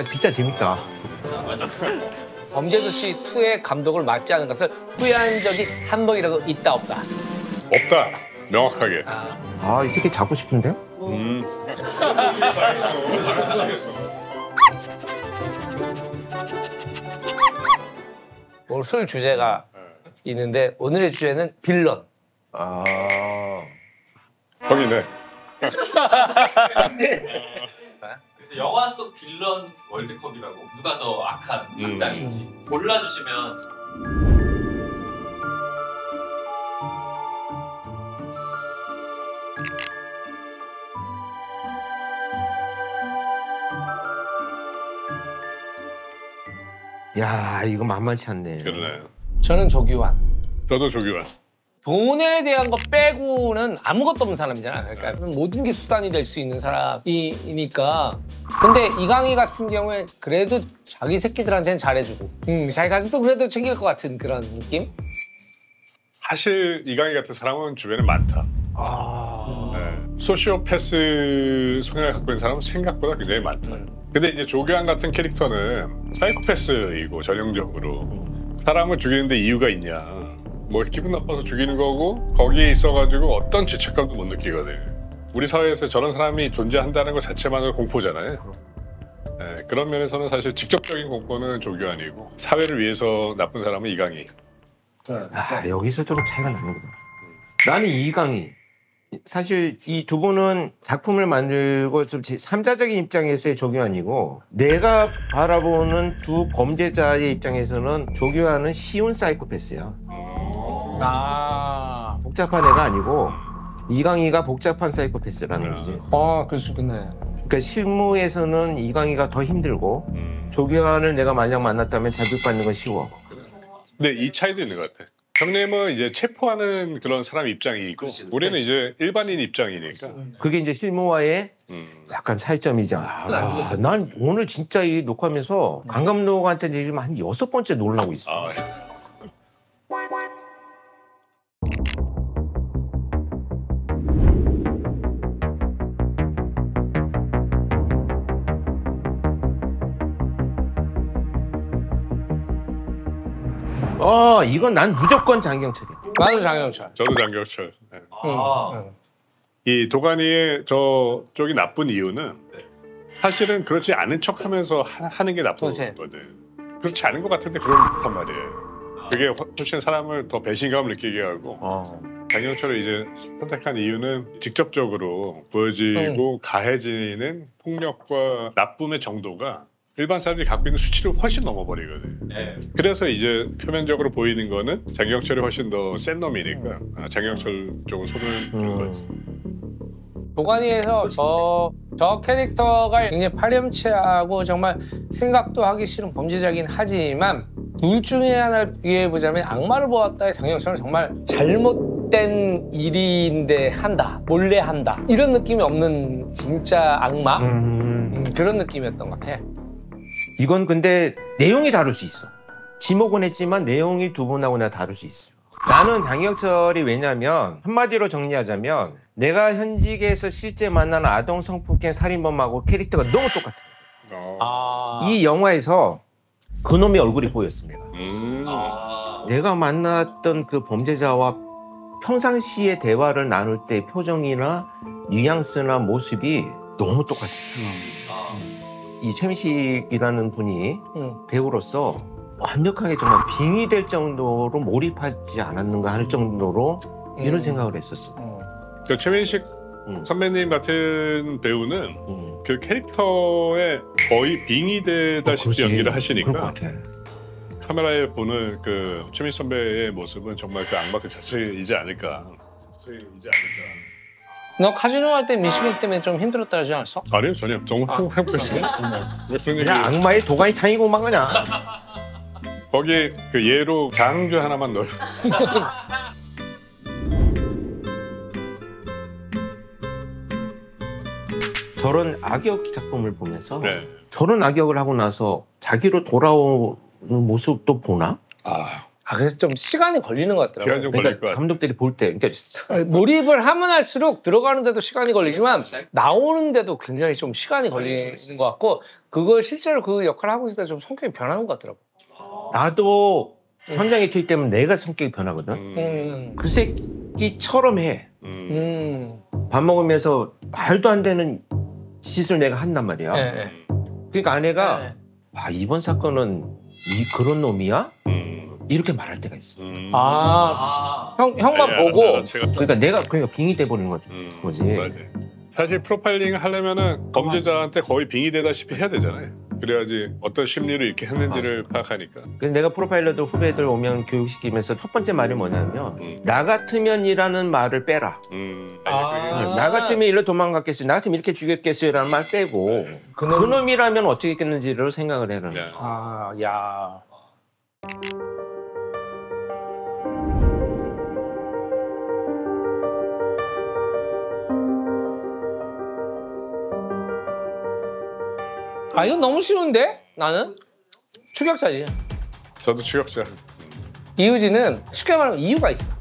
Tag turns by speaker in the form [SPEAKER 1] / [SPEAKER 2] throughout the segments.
[SPEAKER 1] 진짜 재밌다. 범죄도시 2의 감독을 맡지 않은 것을 후회한 적이 한 번이라도 있다 없다.
[SPEAKER 2] 없다. 명확하게.
[SPEAKER 1] 이 새끼 잡고 싶은데? 오늘 술 주제가 있는데 오늘의 주제는 빌런.
[SPEAKER 2] 형이네.
[SPEAKER 3] 영화 속 빌런 월드컵이라고 누가 더 악한 악당인지 골라주시면.
[SPEAKER 1] 야, 이거 만만치 않네.
[SPEAKER 2] 그러네요.
[SPEAKER 1] 저는 조규환.
[SPEAKER 2] 저도 조규환.
[SPEAKER 1] 돈에 대한 거 빼고는 아무것도 없는 사람이잖아. 그러니까 모든 게 수단이 될 수 있는 사람이니까. 근데 이강희 같은 경우에 그래도 자기 새끼들한테는 잘해주고 자기 가족도 그래도 챙길 것 같은 그런 느낌?
[SPEAKER 2] 사실 이강희 같은 사람은 주변에 많다. 네. 소시오패스 성향을 갖고 있는 사람은 생각보다 굉장히 많다. 근데 이제 조규환 같은 캐릭터는 사이코패스이고 전형적으로 사람을 죽이는데 이유가 있냐. 뭐 기분 나빠서 죽이는 거고 거기에 있어가지고 어떤 죄책감도 못 느끼거든. 우리 사회에서 저런 사람이 존재한다는 것 자체만으로 공포잖아요. 네, 그런 면에서는 사실 직접적인 공포는 조규환이고 사회를 위해서 나쁜 사람은 이강희.
[SPEAKER 1] 여기서 좀 차이가 나는구나. 나는 이강희. 사실 이 두 분은 작품을 만들고 좀 제3자적인 입장에서의 조규환이고 내가 바라보는 두 범죄자의 입장에서는 조규환은 쉬운 사이코패스야. 복잡한 애가 아니고 이강희가 복잡한 사이코패스라는 거지. 그럴 수 있겠네. 그러니까 실무에서는 이강희가 더 힘들고 조규환을 내가 만약 만났다면 자극받는 건 쉬워.
[SPEAKER 2] 근데 이 차이도 있는 것 같아. 형님은 이제 체포하는 그런 사람 입장이 있고 우리는 이제 일반인 입장이니까.
[SPEAKER 1] 그게 이제 실무와의 약간 차이점이죠. 난 오늘 진짜 이 녹화하면서 강 감독한테 지금 한 6번째 놀라고 있어. 이건 난 무조건 장경철이야. 나도 장경철.
[SPEAKER 2] 저도 장경철. 네. 이 도가니의 저쪽이 나쁜 이유는 사실은 그렇지 않은 척하면서 하는 게 나쁜 거거든. 그렇지 않은 것 같은데 그렇단 말이에요. 그게 훨씬 사람을 더 배신감을 느끼게 하고 장경철을 이제 선택한 이유는 직접적으로 보여지고 가해지는 폭력과 나쁨의 정도가 일반 사람들이 갖고 있는 수치를 훨씬 넘어버리거든.
[SPEAKER 3] 네.
[SPEAKER 2] 그래서 이제 표면적으로 보이는 거는 장경철이 훨씬 더 센 놈이니까 장경철 쪽으로 손을 드는 거지.
[SPEAKER 1] 도가니에서 저 캐릭터가 굉장히 파렴치하고 정말 생각도 하기 싫은 범죄자긴 하지만 둘 중에 하나를 비교해보자면 악마를 보았다의 장경철은 정말 잘못된 일인데 한다, 몰래 한다 이런 느낌이 없는 진짜 악마? 그런 느낌이었던 것 같아. 이건 근데 내용이 다를 수 있어. 지목은 했지만 내용이 두 분하고 내가 다를 수 있어. 나는 장경철이 왜냐면 한마디로 정리하자면 내가 현직에서 실제 만나는 아동 성폭행 살인범하고 캐릭터가 너무 똑같아. 이 영화에서 그놈의 얼굴이 보였습니다. 내가 만났던 그 범죄자와 평상시에 대화를 나눌 때 표정이나 뉘앙스나 모습이 너무 똑같아요. 이 최민식이라는 분이 배우로서 완벽하게 정말 빙의 될 정도로 몰입하지 않았는가 할 정도로 이런 생각을 했었어.
[SPEAKER 2] 그 최민식 선배님 같은 배우는 그 캐릭터에 거의 빙의되다시피 연기를 하시니까 카메라에 보는 그 최민식 선배의 모습은 정말 그 악마 그 자체이지 않을까.
[SPEAKER 1] 너 카지노 할 때 미시경 때문에 좀 힘들었다 하지 않았어?
[SPEAKER 2] 아니요, 전혀. 정말 행복했어요. 왜 그런 얘기?
[SPEAKER 1] 그냥 악마의 도가니 타이고만 그냥.
[SPEAKER 2] 거기 그 예로 장주 하나만 넣어.
[SPEAKER 1] 저런 악역 작품을 보면서 저런 악역을 하고 나서 자기로 돌아오는 모습도 보나? 그래서 좀 시간이 걸리는 것 같더라고요.
[SPEAKER 2] 시간 좀 걸릴 것
[SPEAKER 4] 그러니까
[SPEAKER 2] 같아.
[SPEAKER 4] 감독들이 볼 때, 그러니까
[SPEAKER 1] 몰입을 하면 할수록 들어가는데도 시간이 걸리지만 나오는데도 굉장히 좀 시간이 걸리는 것 같고 그걸 실제로 그 역할을 하고 있을 때 좀 성격이 변하는 것 같더라고요.
[SPEAKER 4] 나도 현장에 투입되면 내가 성격이 변하거든. 그 새끼처럼 해. 밥 먹으면서 말도 안 되는 짓을 내가 한단 말이야.
[SPEAKER 1] 네.
[SPEAKER 4] 그러니까 아내가
[SPEAKER 1] 네.
[SPEAKER 4] 이번 사건은 그런 놈이야? 이렇게 말할 때가 있어.
[SPEAKER 1] 형만
[SPEAKER 2] 네,
[SPEAKER 1] 보고
[SPEAKER 4] 그러니까 내가 빙의 돼 버리는 거지.
[SPEAKER 2] 맞아. 사실 프로파일링 하려면은 범죄자한테 거의 빙의 되다시피 해야 되잖아요. 그래야지 어떤 심리를 이렇게 했는지를 파악하니까.
[SPEAKER 4] 그래서 내가 프로파일러들 후배들 오면 교육시키면서 첫 번째 말이 뭐냐면 나 같으면이라는 말을 빼라. 나 같으면 일로 도망갔겠어요. 나 같으면 이렇게 죽였겠어요. 라는 말 빼고 그놈이라면 어떻게 했겠는지를 생각을 해라.
[SPEAKER 2] 네.
[SPEAKER 1] 야. 이건 너무 쉬운데? 나는? 추격자지.
[SPEAKER 2] 저도 추격자.
[SPEAKER 1] 이유지는 쉽게 말하면 이유가 있어.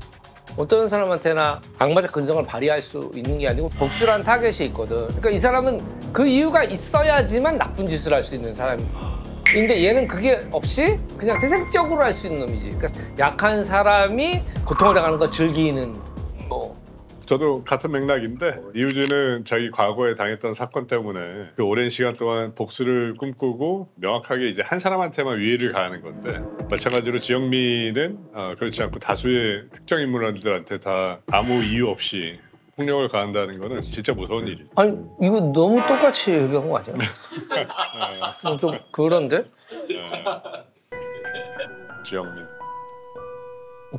[SPEAKER 1] 어떤 사람한테나 악마적 근성을 발휘할 수 있는 게 아니고 복수라는 타겟이 있거든. 그러니까 이 사람은 그 이유가 있어야지만 나쁜 짓을 할 수 있는 사람이야. 근데 얘는 그게 없이 그냥 태생적으로 할 수 있는 놈이지. 그러니까 약한 사람이 고통을 당하는 거 즐기는 거.
[SPEAKER 2] 저도 같은 맥락인데 이우진은 자기 과거에 당했던 사건 때문에 그 오랜 시간 동안 복수를 꿈꾸고 명확하게 이제 한 사람한테만 위해를 가하는 건데 마찬가지로 지영민은 그렇지 않고 다수의 특정 인물들한테 다 아무 이유 없이 폭력을 가한다는 거는 진짜 무서운 일이에요.
[SPEAKER 1] 아니 이거 너무 똑같이 얘기한 거 아니야? 좀 그런데?
[SPEAKER 2] 지영민.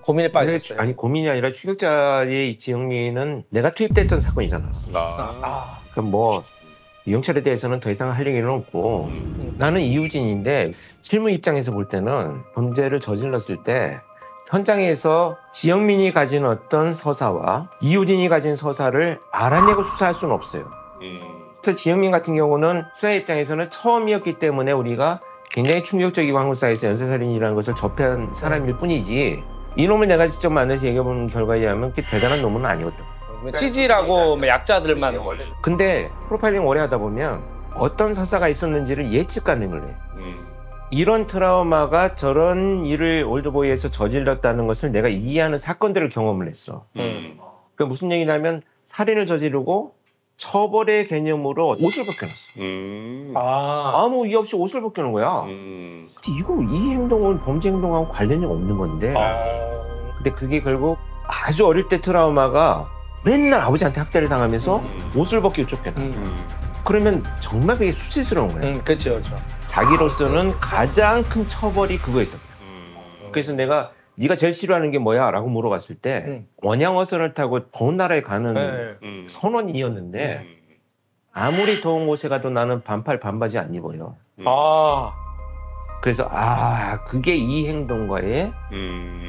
[SPEAKER 1] 고민에 빠졌어요.
[SPEAKER 4] 아니 고민이 아니라 추격자의 이 지영민은 내가 투입됐던 사건이잖아. 그럼 뭐 이영철에 대해서는 더 이상 할 얘기는 없고 나는 이우진인데 실무 입장에서 볼 때는 범죄를 저질렀을 때 현장에서 지영민이 가진 어떤 서사와 이우진이 가진 서사를 알아내고 수사할 수는 없어요. 그래서 지영민 같은 경우는 수사 입장에서는 처음이었기 때문에 우리가 굉장히 충격적이고 한국사회에서 연쇄살인이라는 것을 접한 사람일 뿐이지 이놈을 내가 직접 만나서 얘기해본 결과에 의하면 그렇게 대단한 놈은 아니거든.
[SPEAKER 1] 찌질하고 약자들만.
[SPEAKER 4] 근데 프로파일링 오래 하다 보면 어떤 서사가 있었는지를 예측 가능을 해. 이런 트라우마가 저런 일을 올드보이에서 저질렀다는 것을 내가 이해하는 사건들을 경험을 했어. 그러니까 무슨 얘기냐면 살인을 저지르고 처벌의 개념으로 옷을 벗겨놨어. 아무 이유 없이 옷을 벗겨놓은 거야. 이 행동은 범죄 행동하고 관련이 없는 건데. 근데 그게 결국 아주 어릴 때 트라우마가 맨날 아버지한테 학대를 당하면서 옷을 벗기고 쫓겨나. 그러면 정말 그게 수치스러운 거야.
[SPEAKER 1] 그렇죠.
[SPEAKER 4] 자기로서는 가장 큰 처벌이 그거였던 거야. 그래서 내가 네가 제일 싫어하는 게 뭐야? 라고 물어봤을 때 원양어선을 타고 더운 나라에 가는 선원이었는데 아무리 더운 곳에 가도 나는 반팔 반바지 안 입어요. 그래서 그게 이 행동과의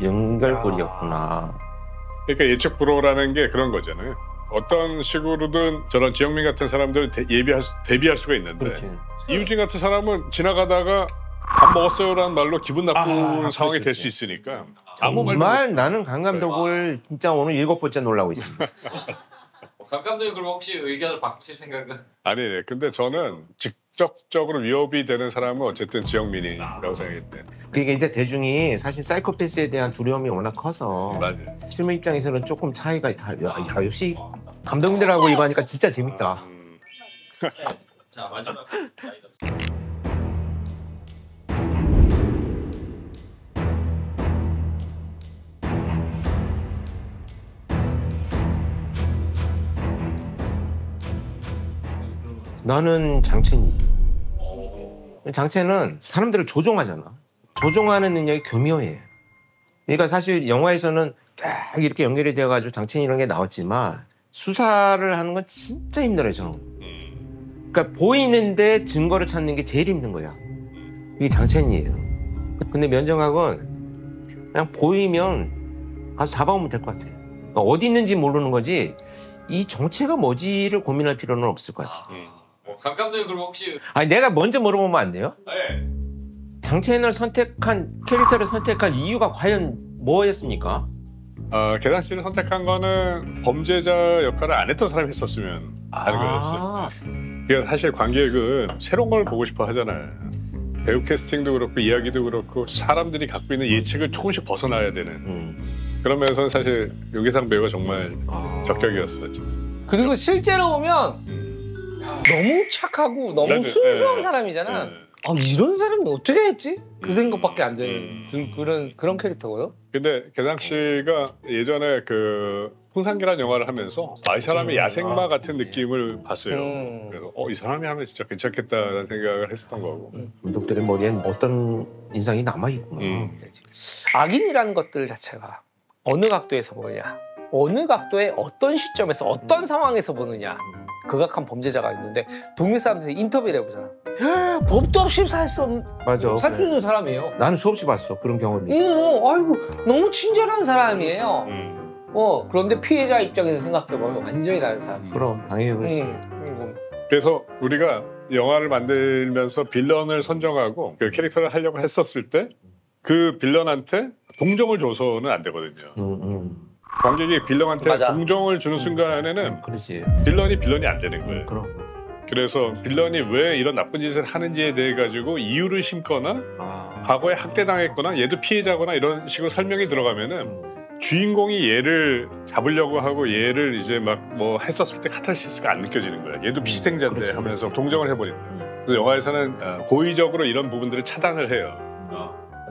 [SPEAKER 4] 연결고리였구나.
[SPEAKER 2] 그러니까 예측 불허라는 게 그런 거잖아요. 어떤 식으로든 저런 지영민 같은 사람들을 대비할 수가 있는데
[SPEAKER 4] 그렇지.
[SPEAKER 2] 이우진 같은 사람은 지나가다가 밥 먹었어요라는 말로 기분 나쁜 상황이 될 수 있으니까 아무 말도
[SPEAKER 4] 정말 나는 강 감독을 진짜 오늘 7번째 놀라고 있습니다.
[SPEAKER 3] 강 감독님 그럼 혹시 의견을 바꾸실 생각은?
[SPEAKER 2] 아니네. 근데 저는 직접적으로 위협이 되는 사람은 어쨌든 지영민이라고 생각했대.
[SPEAKER 4] 그게 이제 대중이 사실 사이코패스에 대한 두려움이 워낙 커서
[SPEAKER 2] 맞아요.
[SPEAKER 4] 실무 입장에서는 조금 차이가 있다. 역시 감독님들하고 이거 하니까 진짜 재밌다.
[SPEAKER 3] 자 마지막
[SPEAKER 4] 나는 장첸이. 장첸은 사람들을 조종하잖아. 조종하는 능력이 교묘해. 그러니까 사실 영화에서는 딱 이렇게 연결이 되어가지고 장첸이 이런 게 나왔지만 수사를 하는 건 진짜 힘들어요, 저는. 그러니까 보이는데 증거를 찾는 게 제일 힘든 거야. 이게 장첸이에요. 근데 면정학은 그냥 보이면 가서 잡아오면 될 것 같아. 그러니까 어디 있는지 모르는 거지 이 정체가 뭐지를 고민할 필요는 없을 것 같아.
[SPEAKER 3] 강 감독님 그럼 혹시
[SPEAKER 4] 아니 내가 먼저 물어보면 안 돼요?
[SPEAKER 3] 네.
[SPEAKER 4] 장첸을 선택한 캐릭터를 선택한 이유가 과연 뭐였습니까?
[SPEAKER 2] 계단 씨를 선택한 거는 범죄자 역할을 안 했던 사람이 했었으면 하는 거였어요. 그러니까 사실 관객은 새로운 걸 보고 싶어 하잖아요. 배우 캐스팅도 그렇고 이야기도 그렇고 사람들이 갖고 있는 예측을 조금씩 벗어나야 되는 그런 면에서는 사실 유계상 배우가 정말 적격이었었죠.
[SPEAKER 1] 그리고 실제로 보면 너무 착하고 너무
[SPEAKER 2] 맞아요.
[SPEAKER 1] 순수한
[SPEAKER 2] 네.
[SPEAKER 1] 사람이잖아.
[SPEAKER 2] 네.
[SPEAKER 1] 아, 이런 사람이 어떻게 했지? 그 생각밖에 안 드는 그런 캐릭터거든.
[SPEAKER 2] 근데 계상 씨가 예전에 그 풍산계란 영화를 하면서 이 사람이 야생마 같은 느낌을 봤어요. 그래서 이 사람이 하면 진짜 괜찮겠다라는 생각을 했었던 거고.
[SPEAKER 4] 감독들의 머리엔 어떤 인상이 남아있구나.
[SPEAKER 1] 악인이라는 것들 자체가 어느 각도에서 보느냐, 어느 각도에 어떤 시점에서 어떤 상황에서 보느냐. 극악한 범죄자가 있는데 동네 사람들이 인터뷰를 해보잖아. 법도 없이 살 수
[SPEAKER 4] 맞아.
[SPEAKER 1] 있는 사람이에요.
[SPEAKER 4] 나는 수없이 봤어 그런 경험이.
[SPEAKER 1] 아이고 너무 친절한 사람이에요. 그런데 피해자 입장에서 생각해보면 완전히 다른 사람이에요.
[SPEAKER 4] 그럼 당연히 그렇지.
[SPEAKER 2] 그래서 우리가 영화를 만들면서 빌런을 선정하고 그 캐릭터를 하려고 했었을 때 그 빌런한테 동정을 줘서는 안 되거든요. 관객이 빌런한테
[SPEAKER 1] 맞아.
[SPEAKER 2] 동정을 주는 순간에는
[SPEAKER 4] 그렇지.
[SPEAKER 2] 빌런이 안 되는 거예요.
[SPEAKER 4] 그럼.
[SPEAKER 2] 그래서 빌런이 왜 이런 나쁜 짓을 하는지에 대해 가지고 이유를 심거나 과거에 학대당했거나 얘도 피해자거나 이런 식으로 설명이 들어가면은 주인공이 얘를 잡으려고 하고 얘를 이제 막 뭐 했었을 때 카타르시스가 안 느껴지는 거야. 얘도 피생자인데
[SPEAKER 4] 그렇지.
[SPEAKER 2] 하면서 동정을 해버린다. 그래서 영화에서는 고의적으로 이런 부분들을 차단을 해요.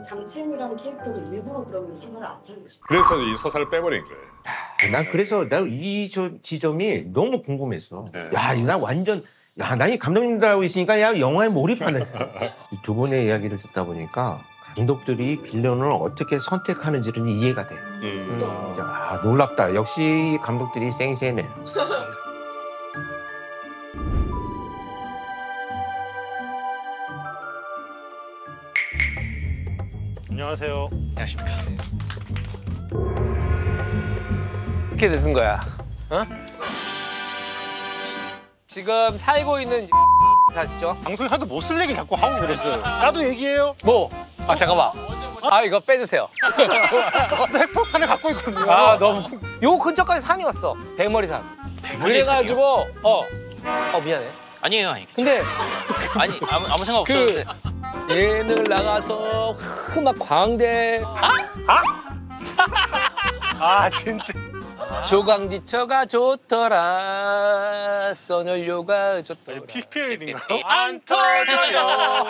[SPEAKER 5] 장첸이라는 캐릭터가 일부러 그러면 서사를 안 살리시.
[SPEAKER 2] 그래서 이 서사를 빼버린 거예요.
[SPEAKER 4] 난 그래서 이 지점이 너무 궁금했어.
[SPEAKER 2] 네.
[SPEAKER 4] 나 완전 나 이 감독님들하고 있으니까 영화에 몰입하네. 이 두 분의 이야기를 듣다 보니까 감독들이 빌런을 어떻게 선택하는지는 이해가 돼. 진짜 놀랍다. 역시 감독들이 쌩쌩해.
[SPEAKER 6] 안녕하세요.
[SPEAKER 3] 안녕하십니까.
[SPEAKER 1] 어떻게 됐은 거야? 지금 살고 있는 사시죠?
[SPEAKER 6] 방송에 하도 못 쓸 얘기 자꾸 하고 그랬어요. 나도 얘기해요.
[SPEAKER 1] 뭐? 잠깐만. 이거 빼주세요.
[SPEAKER 6] 나도 핵폭탄을 갖고 있거든요.
[SPEAKER 1] 너무 요 근처까지 산이 왔어. 백머리산. 그래가지고 미안해.
[SPEAKER 3] 아니에요.
[SPEAKER 1] 근데
[SPEAKER 3] 아니 아무 생각 없었는데.
[SPEAKER 1] 얘는 나가서 막 광대
[SPEAKER 6] 진짜.
[SPEAKER 1] 조강지처가 좋더라 써널료가 좋더라
[SPEAKER 6] PPL인가요?
[SPEAKER 1] 안 터져요